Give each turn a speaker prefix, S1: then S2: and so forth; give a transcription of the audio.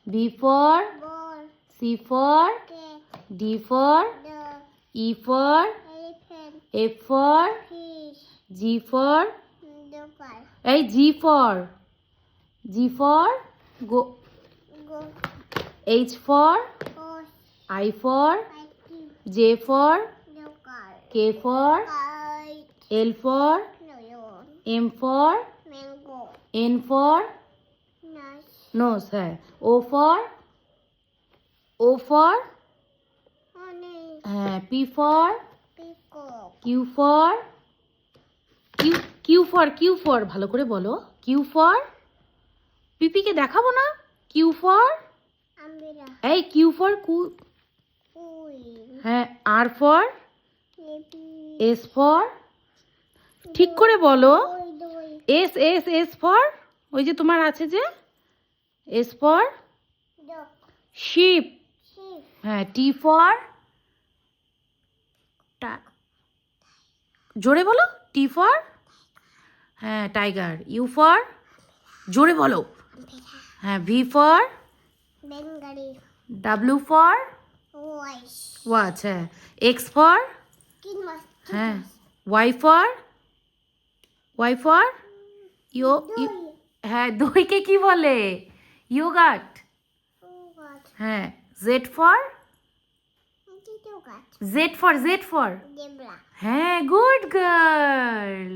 S1: B for
S2: ball,
S1: C for
S2: cat,
S1: D for
S2: dog,
S1: E for
S2: elephant,
S1: F for
S2: fish,
S1: G for
S2: dog,
S1: এই G for go
S2: goat,
S1: H for
S2: horse,
S1: I for
S2: monkey,
S1: J for
S2: dog,
S1: K for
S2: kite,
S1: L for
S2: lion,
S1: M for
S2: mango,
S1: N for
S2: nut,
S1: nose है O for
S2: honey,
S1: P for
S2: peacock,
S1: Q for ভালো করে বলো Q for পিপিকে দেখাবো না Q for
S2: umbrella,
S1: এই Q for
S2: queen,
S1: হ্যাঁ R for
S2: baby,
S1: S for ঠিক করে বলো
S2: doi,
S1: S for ওই যে তোমার আছে যে S for
S2: dog,
S1: sheep
S2: sheep,
S1: হ্যাঁ T for জোরে বলো T for হ্যাঁ টাইগার U for জোরে বলো
S2: umbrella,
S1: হ্যাঁ V for
S2: bengali,
S1: W for
S2: voice,
S1: watch হ্যাঁ X for
S2: kinmas,
S1: হ্যাঁ Y for হ্যাঁ দইকে কি বলে ইয়োগার্ট হ্যাঁ Z for
S2: dog,
S1: Z for
S2: zebra,
S1: হ্যাঁ গুড গার্ল